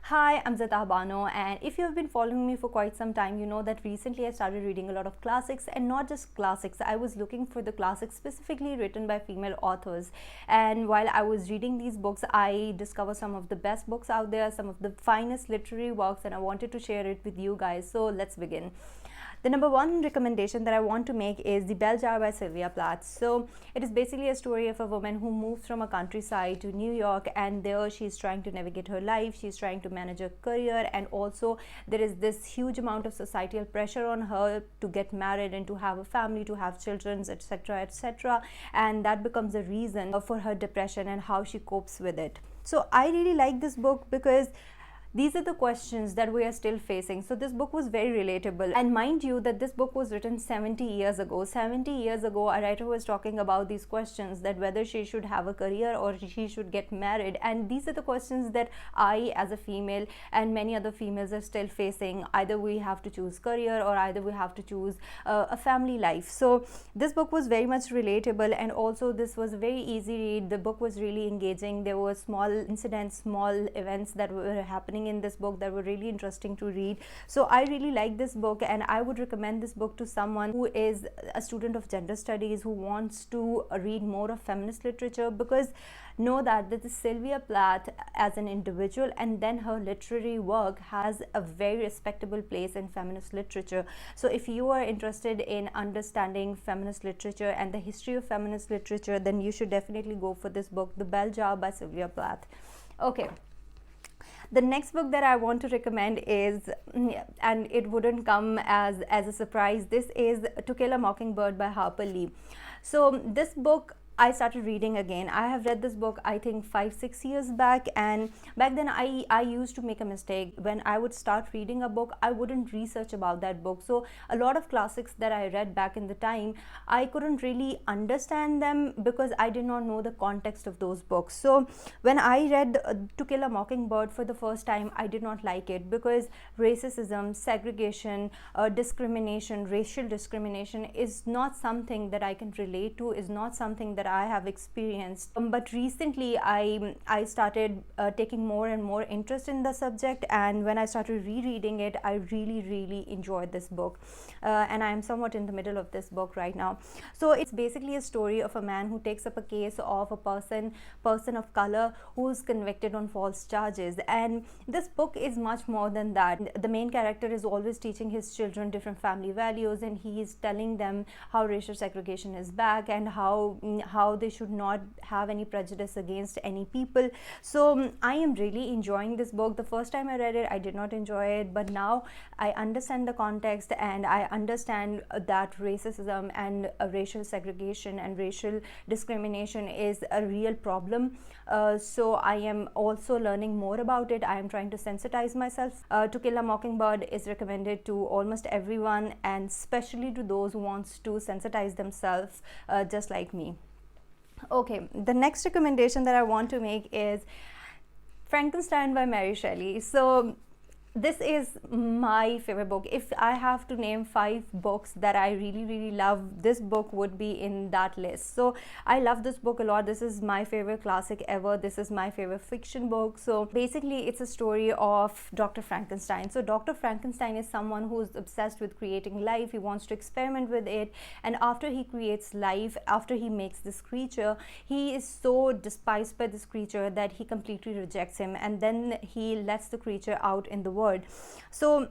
Hi, I'm Zita Bano, and if you have been following me for quite some time, you know that recently I started reading a lot of classics, and not just classics. I was looking for the classics specifically written by female authors. And while I was reading these books, I discovered some of the best books out there, some of the finest literary works, and I wanted to share it with you guys. So let's begin. The number one recommendation that I want to make is The Bell Jar by Sylvia Plath. So it is basically a story of a woman who moves from a countryside to New York, and there she's trying to navigate her life, she's trying to manage her career, and also there is this huge amount of societal pressure on her to get married and to have a family, to have children, etc., etc. And that becomes a reason for her depression and how she copes with it. So I really like this book because these are the questions that we are still facing. So this book was very relatable, and mind you that this book was written 70 years ago. 70 years ago, a writer was talking about these questions, that whether she should have a career or she should get married. And these are the questions that I, as a female, and many other females are still facing. Either we have to choose career, or either we have to choose a family life. So this book was very much relatable, and also this was a very easy read. The book was really engaging. There were small incidents, small events that were happening in this book that were really interesting to read. So I really like this book, and I would recommend this book to someone who is a student of gender studies, who wants to read more of feminist literature, because know that this is Sylvia Plath as an individual, and then her literary work has a very respectable place in feminist literature. So if you are interested in understanding feminist literature and the history of feminist literature, then you should definitely go for this book, The Bell Jar by Sylvia Plath. Okay, the next book that I want to recommend is, and it wouldn't come as a surprise, this is To Kill a Mockingbird by Harper Lee. So this book I started reading again. I have read this book I think 5-6 years back, and back then I used to make a mistake. When I would start reading a book, I wouldn't research about that book. So a lot of classics that I read back in the time, I couldn't really understand them because I did not know the context of those books. So when I read To Kill a Mockingbird for the first time, I did not like it because racism, segregation, discrimination, racial discrimination is not something that I can relate to, is not something that I have experienced. But recently I started taking more and more interest in the subject, and when I started rereading it, I really enjoyed this book, and I am somewhat in the middle of this book right now. So it's basically a story of a man who takes up a case of a person of color who is convicted on false charges, and this book is much more than that. The main character is always teaching his children different family values, and he is telling them how racial segregation is back, and how they should not have any prejudice against any people. So I am really enjoying this book. The first time I read it, I did not enjoy it, but now I understand the context, and I understand that racism and racial segregation and racial discrimination is a real problem. So I am also learning more about it. I am trying to sensitize myself. To Kill a Mockingbird is recommended to almost everyone, and especially to those who wants to sensitize themselves just like me. Okay, the next recommendation that I want to make is Frankenstein by Mary Shelley. So this is my favorite book. If I have to name 5 books that I really love, this book would be in that list. So I love this book a lot. This is my favorite classic ever. This is my favorite fiction book. So basically it's a story of Dr. Frankenstein. So Dr. Frankenstein is someone who's obsessed with creating life. He wants to experiment with it, and after he creates life, after he makes this creature, he is so despised by this creature that he completely rejects him, and then he lets the creature out in the world. So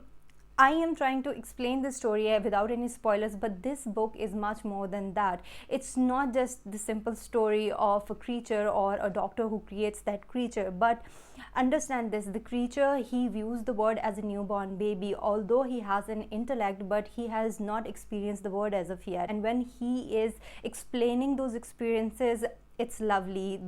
I am trying to explain the story without any spoilers, but this book is much more than that. It's not just the simple story of a creature or a doctor who creates that creature, but understand this: the creature, he views the world as a newborn baby, although he has an intellect, but he has not experienced the world as of yet. And when he is explaining those experiences, it's lovely.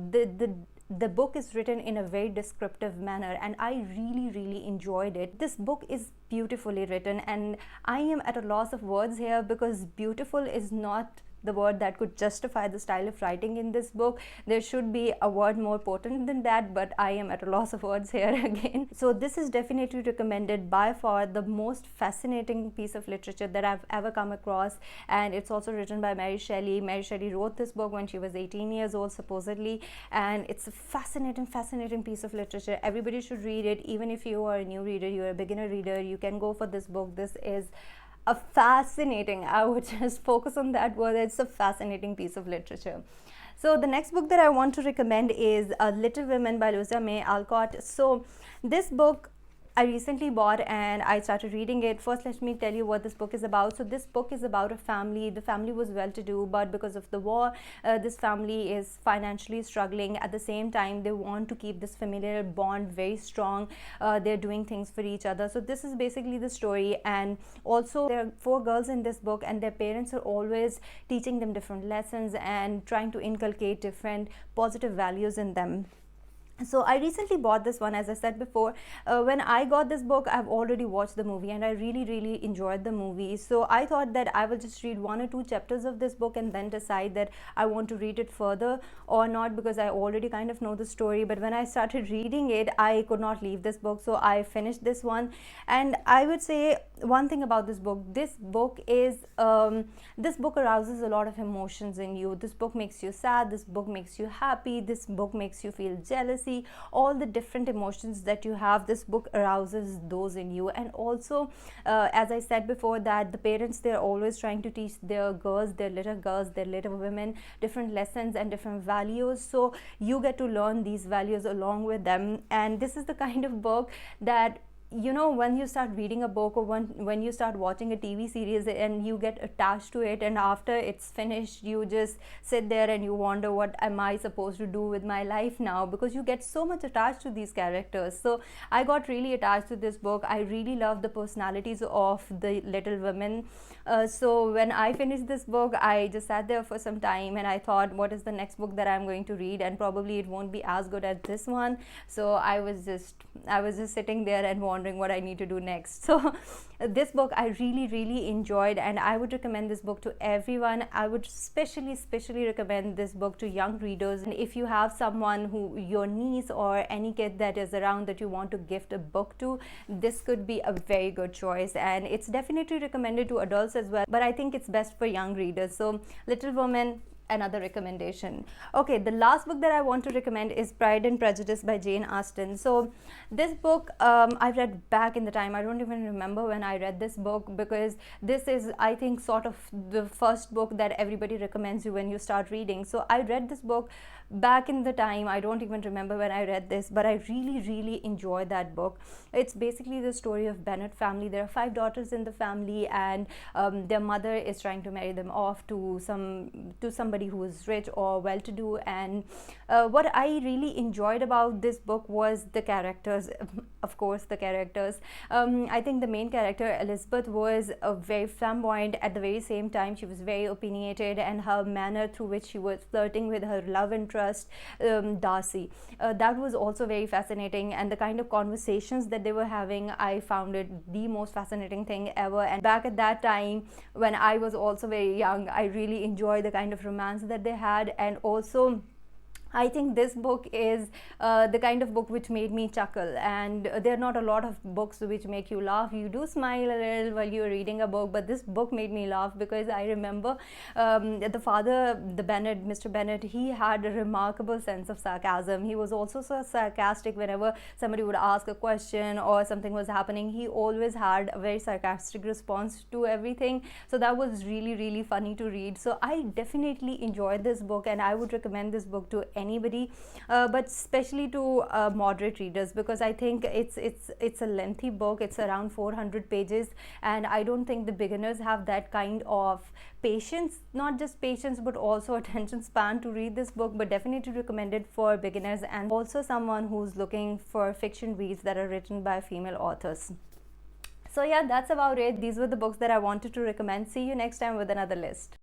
The book is written in a very descriptive manner, and I really enjoyed it. This book is beautifully written, and I am at a loss of words here because beautiful is not the word that could justify the style of writing in this book. There should be a word more potent than that, but I am at a loss of words here again. So this is definitely recommended, by far the most fascinating piece of literature that I've ever come across. And it's also written by Mary Shelley. Mary Shelley wrote this book when she was 18 years old supposedly, and it's a fascinating piece of literature. Everybody should read it. Even if you are a new reader, you're a beginner reader, you can go for this book. This is a fascinating, I would just focus on that word, it's a fascinating piece of literature. So the next book that I want to recommend is Little Women by Louisa May Alcott. So this book I recently bought and I started reading it. First, let me tell you what this book is about. So this book is about a family. The family was well-to-do, but because of the war, this family is financially struggling. At the same time, they want to keep this familial bond very strong. They're doing things for each other. So this is basically the story. And also there are 4 girls in this book, and their parents are always teaching them different lessons and trying to inculcate different positive values in them. So I recently bought this one, as I said before. When I got this book, I've already watched the movie and I really enjoyed the movie. So I thought that I will just read 1 or 2 chapters of this book and then decide that I want to read it further or not, because I already kind of know the story. But when I started reading it, I could not leave this book, so I finished this one. And I would say one thing about this book is this book arouses a lot of emotions in you. This book makes you sad, this book makes you happy, this book makes you feel jealousy. All the different emotions that you have, this book arouses those in you. And also as I said before, that the parents, they're always trying to teach their girls, their little women, different lessons and different values. So you get to learn these values along with them. And this is the kind of book that, you know, when you start reading a book, or when you start watching a TV series and you get attached to it, and after it's finished you just sit there and you wonder, what am I supposed to do with my life now, because you get so much attached to these characters. So I got really attached to this book. I really love the personalities of the Little Women. So when I finished this book, I just sat there for some time and I thought, what is the next book that I'm going to read? And probably it won't be as good as this one. So I was just sitting there and wondering what I need to do next. So this book I really enjoyed, and I would recommend this book to everyone. I would especially recommend this book to young readers. And if you have someone, who your niece or any kid that is around that you want to gift a book to, this could be a very good choice. And it's definitely recommended to adults as well, but I think it's best for young readers. So Little Women, another recommendation. Okay, the last book that I want to recommend is Pride and Prejudice by Jane Austen. So this book I read back in the time. I don't even remember when I read this book, because this is, I think, sort of the first book that everybody recommends you when you start reading. So I read this book back in the time. I don't even remember when I read this, but I really enjoyed that book. It's basically the story of Bennet family. There are 5 daughters in the family, and their mother is trying to marry them off to somebody who is rich or well-to-do. And what I really enjoyed about this book was the characters. Of course, the characters. I think the main character, Elizabeth, was very flamboyant. At the very same time, she was very opinionated, and her manner through which she was flirting with her love interest, Darcy, that was also very fascinating. And the kind of conversations that they were having, I found it the most fascinating thing ever. And back at that time, when I was also very young, I really enjoyed the kind of romance that they had. And also, I think this book is the kind of book which made me chuckle. And there are not a lot of books which make you laugh. You do smile a little while you're reading a book, but this book made me laugh, because I remember the father, Mr. Bennet, he had a remarkable sense of sarcasm. He was also so sarcastic. Whenever somebody would ask a question or something was happening, he always had a very sarcastic response to everything. So that was really funny to read. So I definitely enjoyed this book, and I would recommend this book to anybody, but especially to moderate readers, because I think it's a lengthy book. It's around 400 pages, and I don't think the beginners have that kind of patience, not just patience but also attention span to read this book. But definitely recommended for beginners, and also someone who's looking for fiction reads that are written by female authors. So yeah, that's about it. These were the books that I wanted to recommend. See you next time with another list.